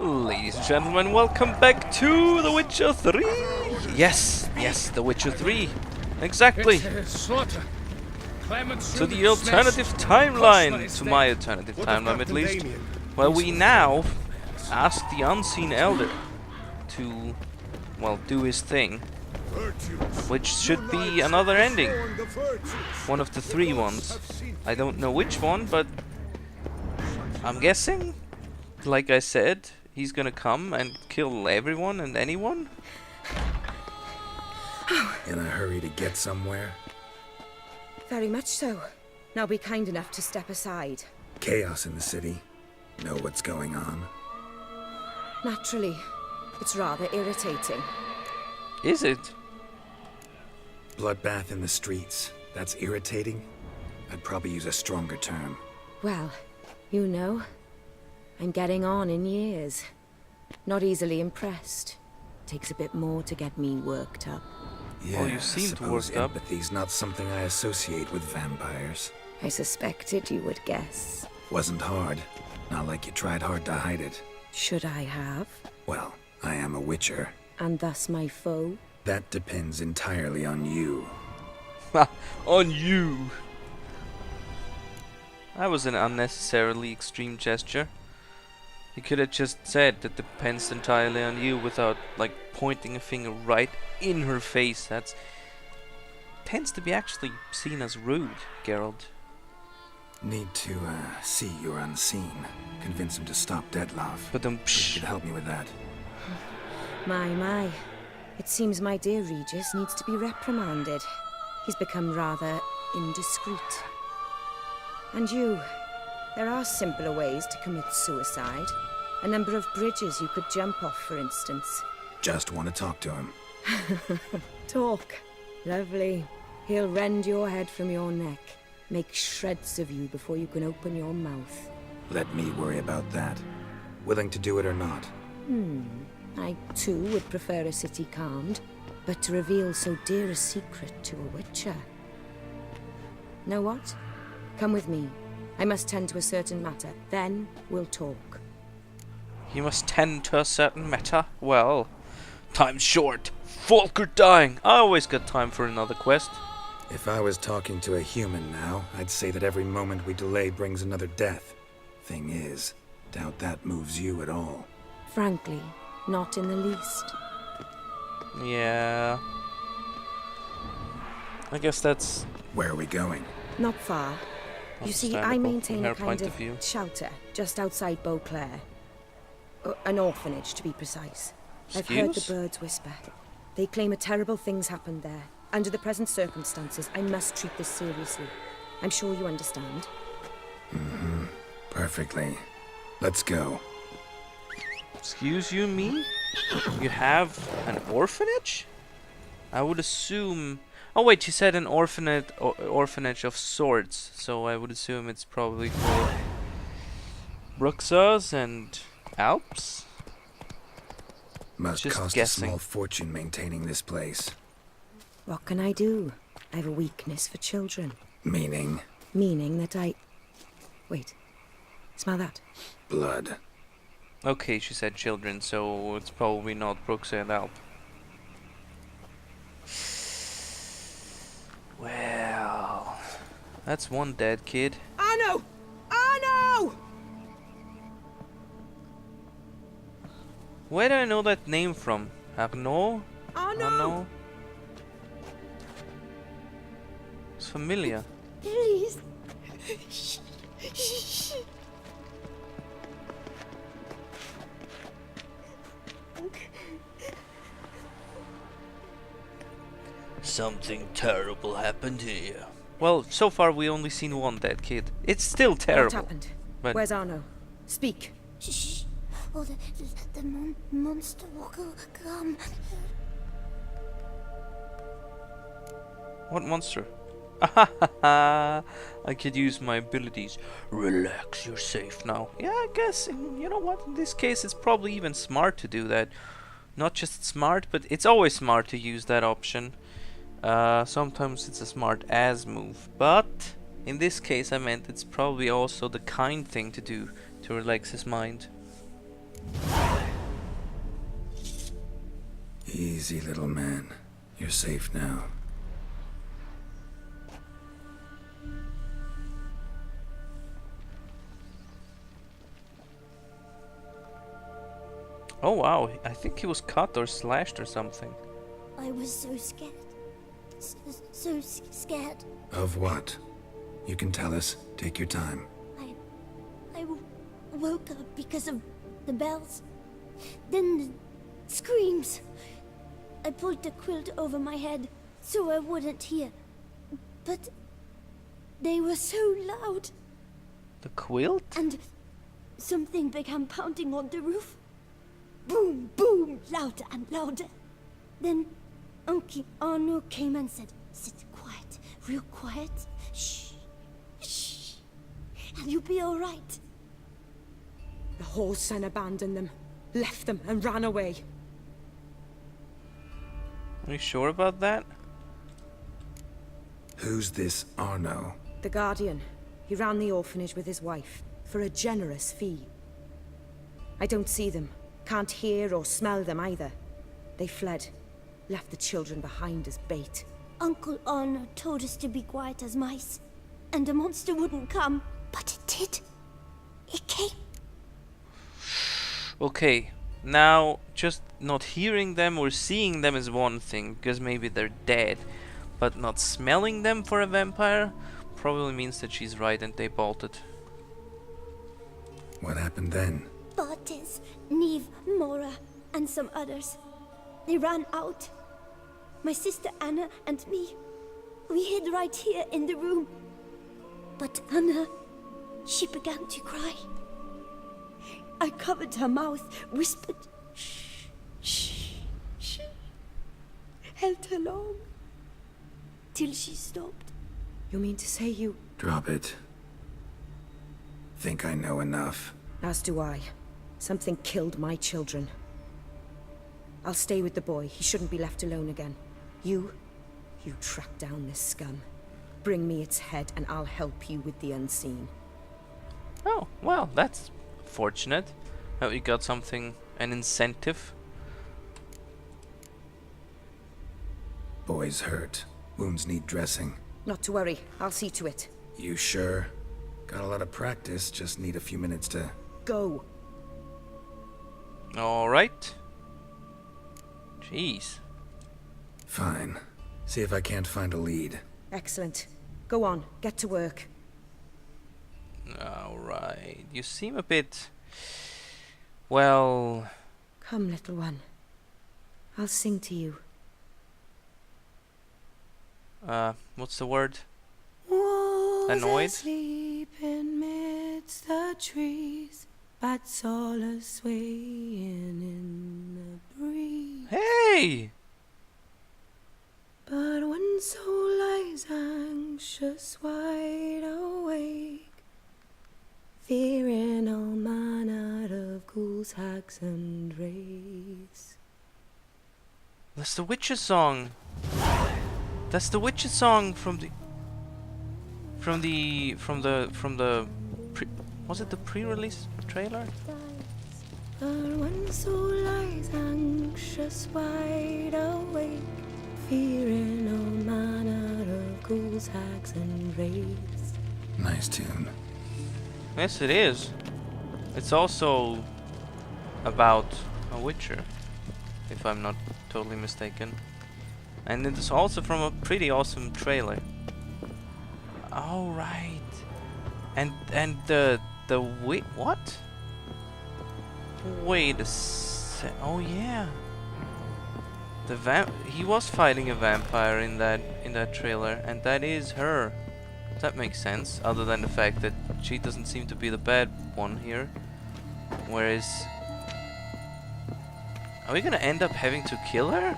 Ladies and gentlemen, welcome back to The Witcher 3! Yes, The Witcher 3. Exactly. To the alternative timeline. To my alternative timeline, at least. Well, we now ask the Unseen Elder to, well, do his thing. Which should be another ending. One of the three ones. I don't know which one, but I'm guessing, like I said, he's gonna come and kill everyone and anyone. In a hurry to get somewhere? Very much so. Now be kind enough to step aside. Chaos in the city. Know what's going on? Naturally. It's rather irritating. Is it? Bloodbath in the streets. That's irritating? I'd probably use a stronger term. Well, you know, I'm getting on in years. Not easily impressed. Takes a bit more to get me worked up. Yeah, you seem to worked up. Empathy's not something I associate with vampires. I suspected you would guess. Wasn't hard. Not like you tried hard to hide it. Should I have? Well, I am a witcher. And thus my foe? That depends entirely on you. On you! That was an unnecessarily extreme gesture. You could have just said that depends entirely on you without, like, pointing a finger right in her face. That's tends to be actually seen as rude, Geralt. Need to see you're unseen. Convince him to stop Dettlaff. But You could help me with that. My. It seems my dear Regis needs to be reprimanded. He's become rather indiscreet. And you, there are simpler ways to commit suicide. A number of bridges you could jump off, for instance. Just want to talk to him. Talk. Lovely. He'll rend your head from your neck. Make shreds of you before you can open your mouth. Let me worry about that. Willing to do it or not? I, too, would prefer a city calmed, but to reveal so dear a secret to a witcher. Know what? Come with me. I must tend to a certain matter. Then we'll talk. You must tend to a certain matter? Well, time's short. Folk are dying. I always got time for another quest. If I was talking to a human now, I'd say that every moment we delay brings another death. Thing is, doubt that moves you at all. Frankly, not in the least. Yeah. I guess that's... Where are we going? Not far. You see, I maintain a kind of view. shelter just outside Beauclair. An orphanage, to be precise. I've Excuse? heard the birds whisper. They claim a terrible thing's happened there. Under the present circumstances, I must treat this seriously. I'm sure you understand. Perfectly. Let's go. Excuse you, me? You have an orphanage? I would assume... Oh wait, you said an orphanage of sorts, so I would assume it's probably for Bruxas and Alps? Must Just cost guessing. a small fortune maintaining this place. What can I do? I have a weakness for children. Meaning? Meaning that I... Wait. Smell that? Blood. Okay, she said children, so it's probably not Bruxas and Alp. Well, that's one dead kid. Arno! Arno! Where do I know that name from? Arnaud? Arno! Arnaud? It's familiar. Please. Something terrible happened here. Well, so far we only seen one dead kid. It's still terrible. What happened? But Where's Arno? Speak. Shh. Oh, the monster will come. what monster? I could use my abilities. Relax, you're safe now. Yeah, I guess, you know what, in this case it's probably even smart to do that. Not just smart, but it's always smart to use that option. Sometimes it's a smart ass move, but in this case I meant it's probably also the kind thing to do to relax his mind. Easy, little man. You're safe now. Oh wow, I think he was cut or slashed or something. I was so scared. So scared. Of what? You can tell us. Take your time. I woke up because of the bells. Then the screams. I pulled the quilt over my head so I wouldn't hear. But they were so loud. The quilt? And something began pounding on the roof. Boom, boom, louder and louder. Then Uncle Arno came and said, "Sit quiet, real quiet. Shh, shh, and you'll be all right." The whole son abandoned them, left them and ran away. Are you sure about that? Who's this Arno? The Guardian. He ran the orphanage with his wife, for a generous fee. I don't see them, can't hear or smell them either. They fled, left the children behind as bait. Uncle Arno told us to be quiet as mice, and the monster wouldn't come, but it did. It came. Okay, now just not hearing them or seeing them is one thing, because maybe they're dead, but not smelling them for a vampire probably means that she's right and they bolted. What happened then? Bartes, Neve, Mora, and some others. They ran out. My sister Anna and me, we hid right here in the room. But Anna, she began to cry. I covered her mouth, whispered, "Shh, shh, shh," held her long, till she stopped. You mean to say you... Drop it. Think I know enough. As do I. Something killed my children. I'll stay with the boy. He shouldn't be left alone again. You track down this scum. Bring me its head and I'll help you with the unseen. Oh, well, that's fortunate that we got something, an incentive. Boy's hurt. Wounds need dressing. Not to worry. I'll see to it. You sure? Got a lot of practice, just need a few minutes to... Go. Alright. Jeez. Fine. See if I can't find a lead. Excellent. Go on. Get to work. Alright. You seem a bit... well... Come, little one. I'll sing to you. What's the word? Wolves Annoyed? asleep amidst the trees, bats all a swaying in the breeze. Hey! But one soul lies anxious, wide awake, fearing all manner of ghouls, hags, and wraiths. That's the witch's song. That's the witch's song from the was it the pre-release trailer? But one soul lies anxious, wide awake, fearing all manner of ghouls, hags, and wraiths. Nice tune. Yes, it is. It's also about a witcher, if I'm not totally mistaken. And it is also from a pretty awesome trailer. All right. And the what? Wait a sec. Oh yeah. He was fighting a vampire in that trailer, and that is her. That makes sense, other than the fact that she doesn't seem to be the bad one here. Whereas, are we gonna end up having to kill her?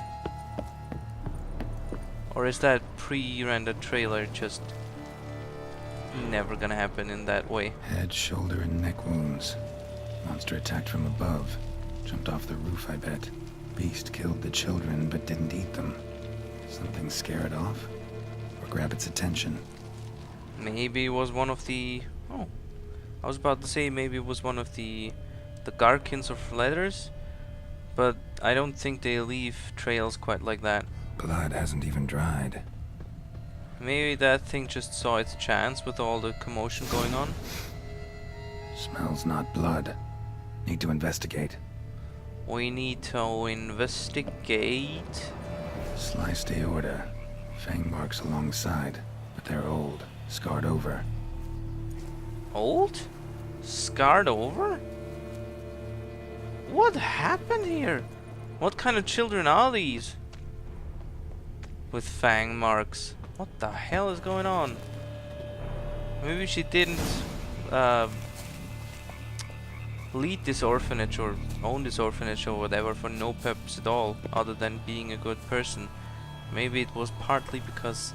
Or is that pre-rendered trailer just never gonna happen in that way? Head, shoulder, and neck wounds. Monster attacked from above. Jumped off the roof, I bet. Beast killed the children, but didn't eat them. Something scare it off? Or grab its attention? Maybe it was one of the... oh, I was about to say maybe it was one of the Garkins of letters. but I don't think they leave trails quite like that. Blood hasn't even dried. Maybe that thing just saw its chance with all the commotion going on. Smells not blood. Need to investigate. We need to investigate. Sliced aorta. Fang marks alongside, but they're old, scarred over. Old? Scarred over? What happened here? What kind of children are these? With fang marks. What the hell is going on? Maybe she didn't lead this orphanage or own this orphanage or whatever for no purpose at all other than being a good person. Maybe it was partly because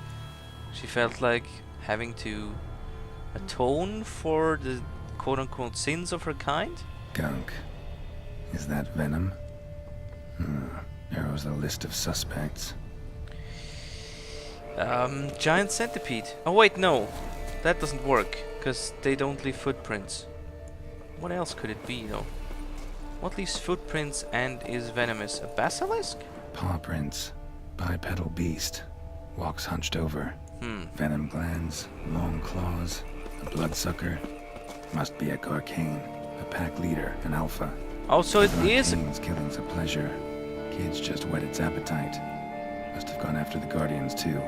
she felt like having to atone for the quote-unquote sins of her kind? Gunk. Is that venom? Narrows the list of suspects. Giant centipede. Oh wait, no. That doesn't work, because they don't leave footprints. What else could it be, though? What leaves footprints and is venomous? A basilisk? Paw prints. Bipedal beast. Walks hunched over. Venom glands. Long claws. A bloodsucker. Must be a Garcane. A pack leader. An alpha. Oh, so it is... Garcane's killing's a pleasure. Kids just whet its appetite. Must have gone after the Guardians, too.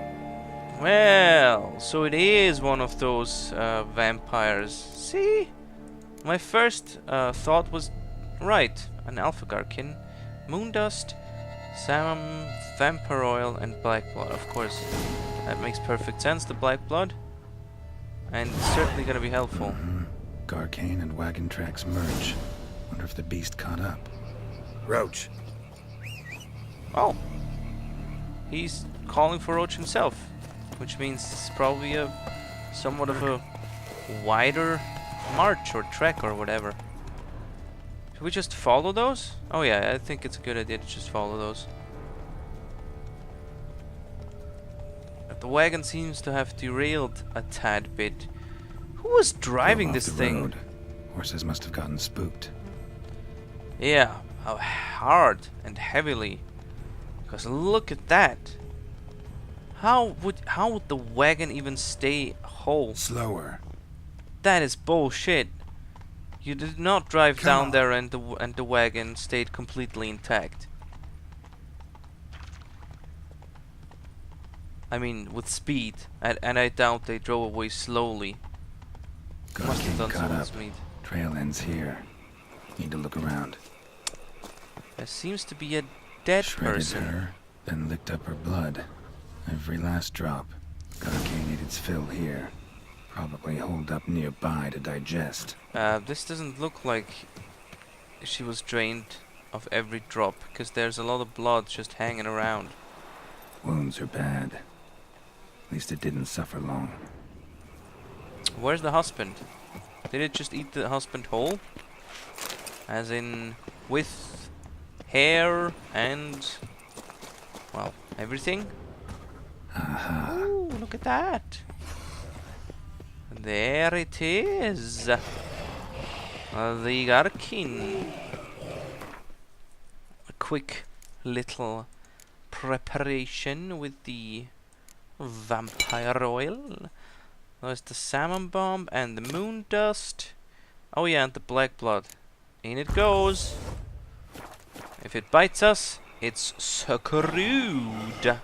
Well, so it is one of those vampires. See? My first thought was right. An alpha Garkin. Moondust, Salmon, Vampire Oil, and Black Blood. Of course, that makes perfect sense, the Black Blood. And it's certainly gonna be helpful. Garcane and wagon tracks merge. Wonder if the beast caught up. Roach. Oh. He's calling for Roach himself. Which means it's probably a somewhat of a wider march or trek or whatever. Should we just follow those? Oh yeah, I think it's a good idea to just follow those. But the wagon seems to have derailed a tad bit. Who was driving this thing? Road. Horses must have gotten spooked. Yeah, how hard and heavily. Because look at that. How would the wagon even stay whole? Slower. That is bullshit. You did not drive down there and the wagon stayed completely intact. I mean, with speed, and I doubt they drove away slowly. Must have done caught so with up. speed. Trail ends here. Need to look around. There seems to be a dead Shredded person. her, then licked up her blood. Every last drop. Garcane ate its fill here. Probably holed up nearby to digest. This doesn't look like she was drained of every drop, because there's a lot of blood just hanging around. Wounds are bad. At least it didn't suffer long. Where's the husband? Did it just eat the husband whole? As in, with hair and, well, everything? Aha. Ooh, look at that! There it is! The Garkin. A quick little preparation with the vampire oil. There's the salmon bomb and the moon dust. Oh yeah, and the black blood. In it goes. If it bites us, it's screwed.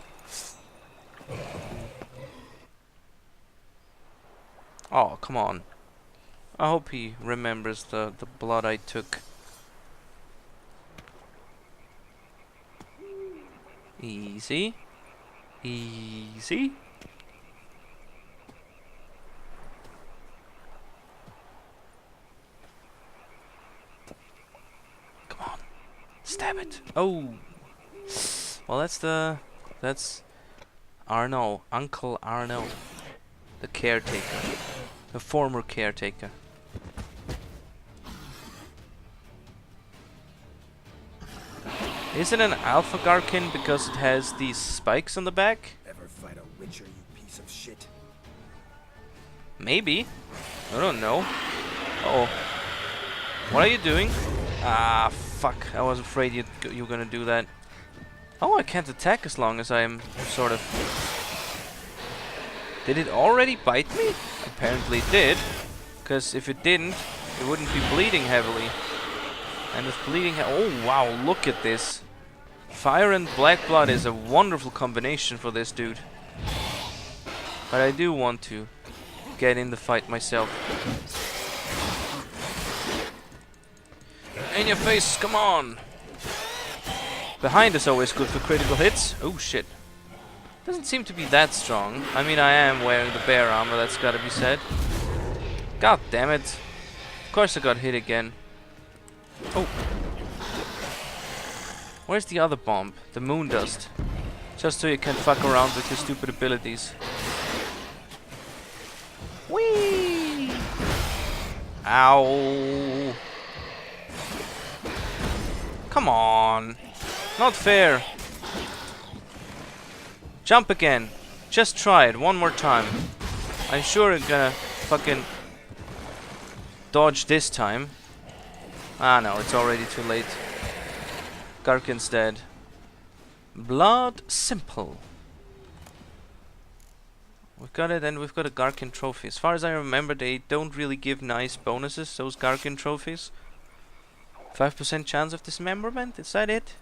Oh, come on. I hope he remembers the blood I took. Easy. Easy. Come on. Stab it. Oh. Well, that's Arno, Uncle Arno, the caretaker, the former caretaker. Is it an Alpha Garkin because it has these spikes on the back? Ever fight a witcher, you piece of shit? Maybe. I don't know. Uh oh. What are you doing? Ah, fuck, I was afraid you were gonna do that. Oh, I can't attack as long as I am sort of... Did it already bite me? Apparently it did. Because if it didn't, it wouldn't be bleeding heavily. And with bleeding... Oh, wow, look at this. Fire and black blood is a wonderful combination for this dude. But I do want to get in the fight myself. In your face, come on! Behind is always good for critical hits. Oh shit. Doesn't seem to be that strong. I mean, I am wearing the bear armor, that's gotta be said. God damn it. Of course I got hit again. Oh. Where's the other bomb? The moon dust. Just so you can fuck around with your stupid abilities. Whee! Ow! Come on! Not fair! Jump again! Just try it one more time. I'm sure I'm gonna fucking dodge this time. Ah no, it's already too late. Garkin's dead. Blood simple. We've got it, and we've got a Garkin trophy. As far as I remember, they don't really give nice bonuses, those Garkin trophies. 5% chance of dismemberment, is that it?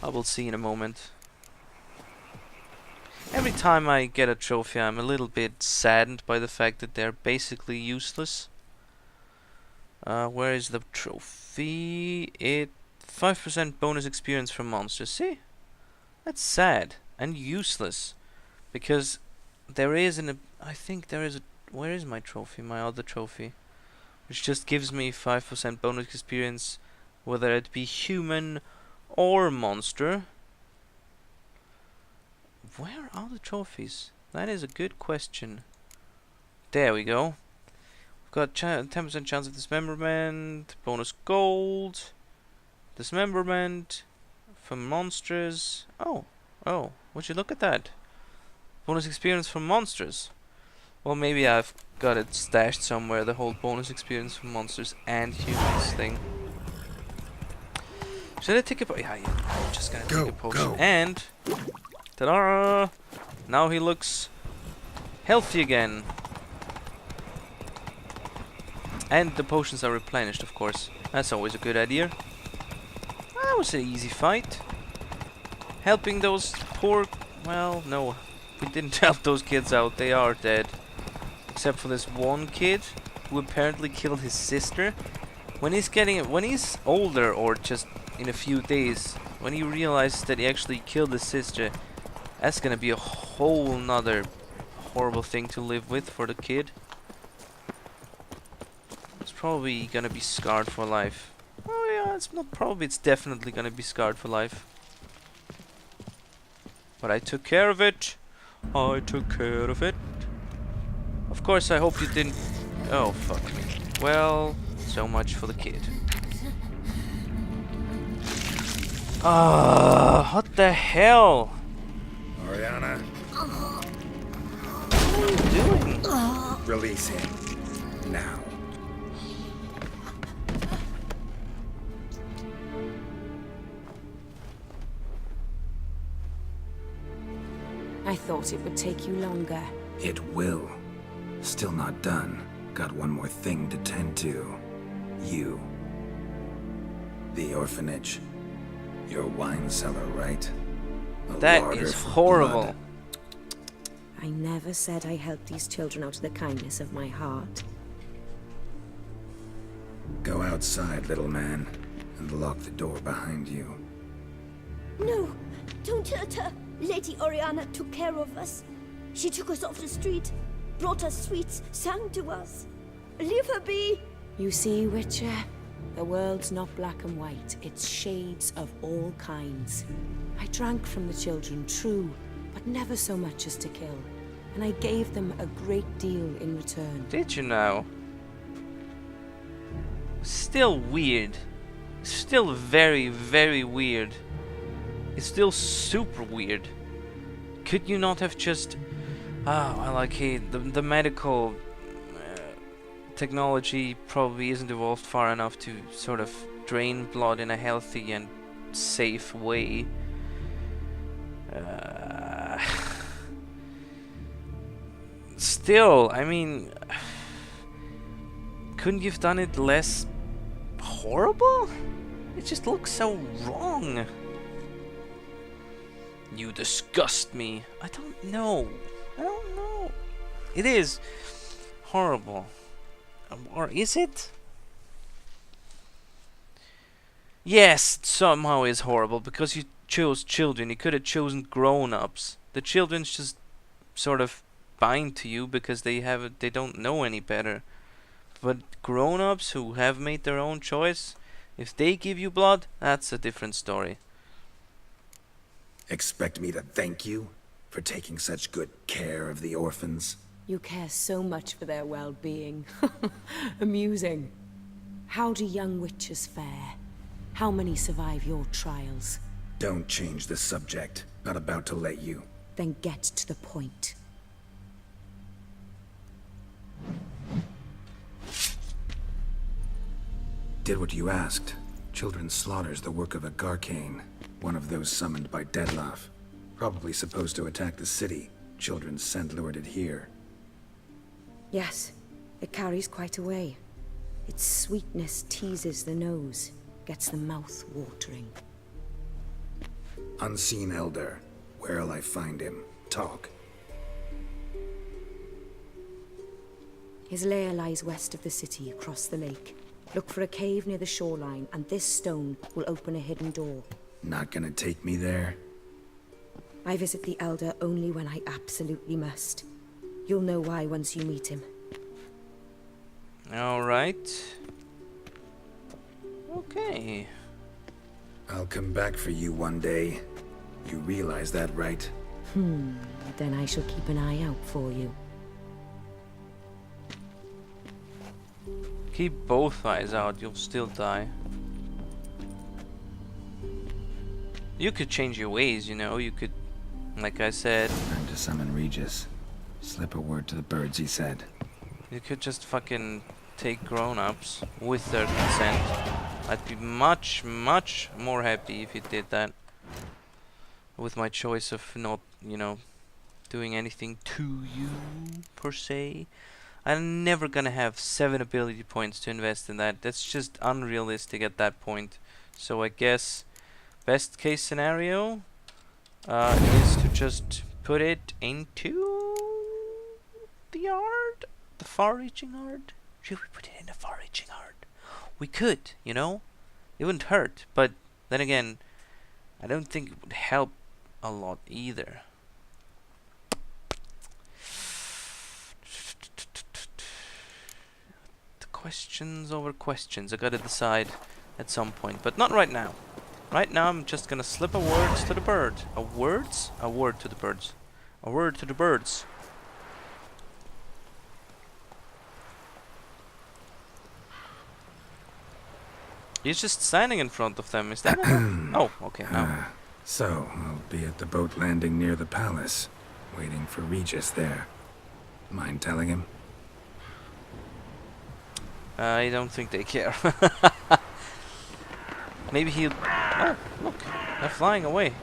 I will see in a moment. Every time I get a trophy, I'm a little bit saddened by the fact that they're basically useless. Where is the trophy? 5% bonus experience from monsters. See? That's sad and useless. Because there is I think there is a... Where is my trophy? My other trophy. Which just gives me 5% bonus experience, whether it be human or monster. Where are the trophies? That is a good question. There we go. We've got 10% chance of dismemberment, bonus gold, dismemberment from monsters. Oh, would you look at that? Bonus experience from monsters. Well, maybe I've got it stashed somewhere, the whole bonus experience from monsters and humans thing. Should I take a potion? Yeah, I'm just gonna take a potion. And ta-da! Now he looks healthy again. And the potions are replenished, of course. That's always a good idea. That was an easy fight. Helping those poor... Well, no. We didn't help those kids out. They are dead. Except for this one kid who apparently killed his sister. When he's older, or just in a few days, when he realizes that he actually killed his sister, that's gonna be a whole nother horrible thing to live with for the kid. It's probably gonna be scarred for life. Oh yeah, it's not probably, it's definitely gonna be scarred for life. But I took care of it. I took care of it. Of course, I hope you didn't... Oh, fuck me. Well, so much for the kid. What the hell? Orianna, What are you doing? release him. Now. I thought it would take you longer. It will. Still not done. Got one more thing to tend to. You. The orphanage. Your wine cellar, right? A That larder is for horrible. blood. I never said I helped these children out of the kindness of my heart. Go outside, little man, and lock the door behind you. No, don't hurt her. Lady Orianna took care of us. She took us off the street, brought us sweets, sang to us. Leave her be. You see, Witcher, the world's not black and white. It's shades of all kinds. I drank from the children, true, but never so much as to kill. And I gave them a great deal in return. Did you know? Still weird. Still very, very weird. It's still super weird. Could you not have just... the medical technology probably isn't evolved far enough to sort of drain blood in a healthy and safe way. Still, I mean, couldn't you have done it less horrible? It just looks so wrong. You disgust me. I don't know. It is horrible. Or is it? Yes, it somehow is horrible because you chose children. You could have chosen grown-ups. The children's just sort of bind to you because they don't know any better. But grown-ups who have made their own choice, if they give you blood, that's a different story. Expect me to thank you for taking such good care of the orphans? You care so much for their well-being. Amusing. How do young witches fare? How many survive your trials? Don't change the subject. Not about to let you. Then get to the point. Did what you asked. Children's slaughter's the work of a Garcane. One of those summoned by Dettlaff. Probably supposed to attack the city. Children's scent lured it here. Yes, it carries quite a way. Its sweetness teases the nose, gets the mouth watering. Unseen Elder. Where'll I find him? Talk. His lair lies west of the city, across the lake. Look for a cave near the shoreline, and this stone will open a hidden door. Not gonna take me there? I visit the Elder only when I absolutely must. You'll know why once you meet him. Alright. Okay. I'll come back for you one day. You realize that, right? Then I shall keep an eye out for you. Keep both eyes out, you'll still die. You could change your ways, you know, you could, like I said, Time to summon Regis. Slip a word to the birds, he said. you could just fucking take grown-ups with their consent. I'd be much, much more happy if you did that. With my choice of not, you know, doing anything to you, per se. I'm never gonna have 7 ability points to invest in that. That's just unrealistic at that point. So I guess best case scenario is to just put it into the yard? The far-reaching yard? Should we put it in the far-reaching yard? We could, you know? It wouldn't hurt, but then again, I don't think it would help a lot either. The questions over questions. I gotta decide at some point, but not right now. Right now, I'm just gonna slip a word to the bird. A words? A word to the birds. A word to the birds. He's just standing in front of them, is that it? Oh, okay, now. So, I'll be at the boat landing near the palace, waiting for Regis there. Mind telling him? I don't think they care. Maybe he'll... Oh, look, they're flying away.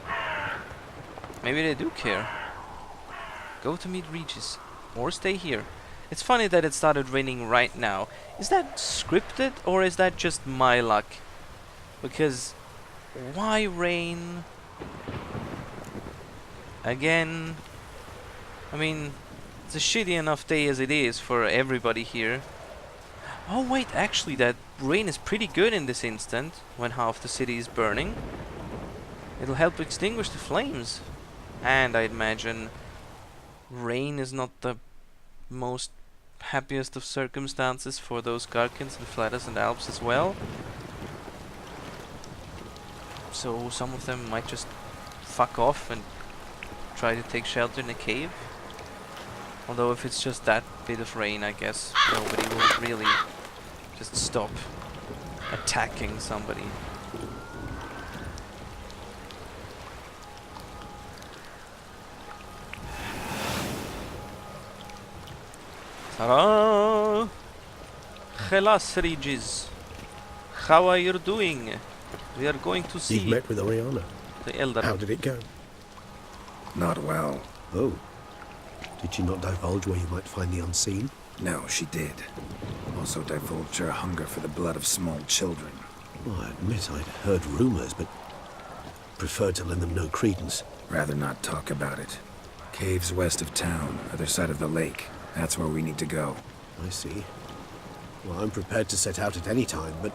Maybe they do care. Go to meet Regis, or stay here. It's funny that it started raining right now. Is that scripted, or is that just my luck? Because, why rain again? I mean, it's a shitty enough day as it is for everybody here. Oh wait, actually that rain is pretty good in this instant, when half the city is burning. It'll help extinguish the flames. And I imagine rain is not the most happiest of circumstances for those Garkins and Flatters and Alps as well. So some of them might just fuck off and try to take shelter in a cave. Although if it's just that bit of rain, I guess nobody will really just stop attacking somebody. Ta-da! Geralts Adventures. How are you doing? We are going to see You've met with Orianna. the Elder. How did it go? Not well. Oh. Did she not divulge where you might find the unseen? No, she did. Also divulged her hunger for the blood of small children. Well, I admit I'd heard rumors, but preferred to lend them no credence. Rather not talk about it. Caves west of town, other side of the lake. That's where we need to go. I see. Well, I'm prepared to set out at any time, but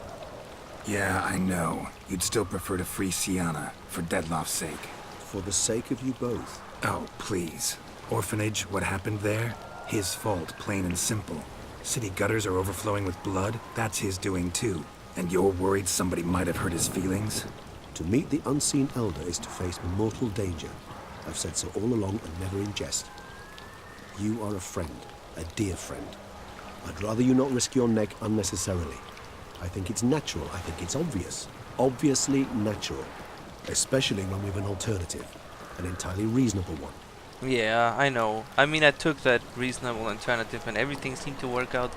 Yeah, I know. You'd still prefer to free Sienna, for Dettlaff's sake. for the sake of you both. Oh, please. Orphanage, what happened there? His fault, plain and simple. City gutters are overflowing with blood. That's his doing too. And you're worried somebody might have hurt his feelings? To meet the unseen elder is to face mortal danger. I've said so all along and never in jest. You are a friend, a dear friend. I'd rather you not risk your neck unnecessarily. I think it's natural, I think it's obvious. Obviously natural. Especially when we've an alternative. An entirely reasonable one. Yeah, I know. I mean, I took that reasonable alternative and everything seemed to work out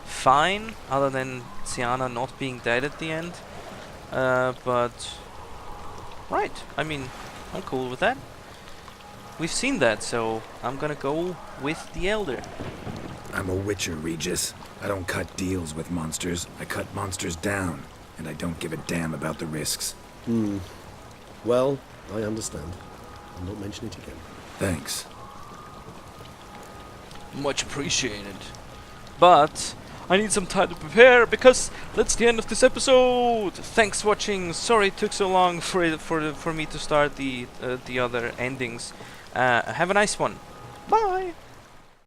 fine, other than Sienna not being dead at the end. But... Right, I mean, I'm cool with that. We've seen that, so I'm gonna go with the Elder. I'm a witcher, Regis. I don't cut deals with monsters. I cut monsters down. And I don't give a damn about the risks. Well, I understand. I'll not mention it again. Thanks. Much appreciated. But I need some time to prepare because that's the end of this episode. Thanks for watching. Sorry it took so long for me to start the other endings. Have a nice one. Bye.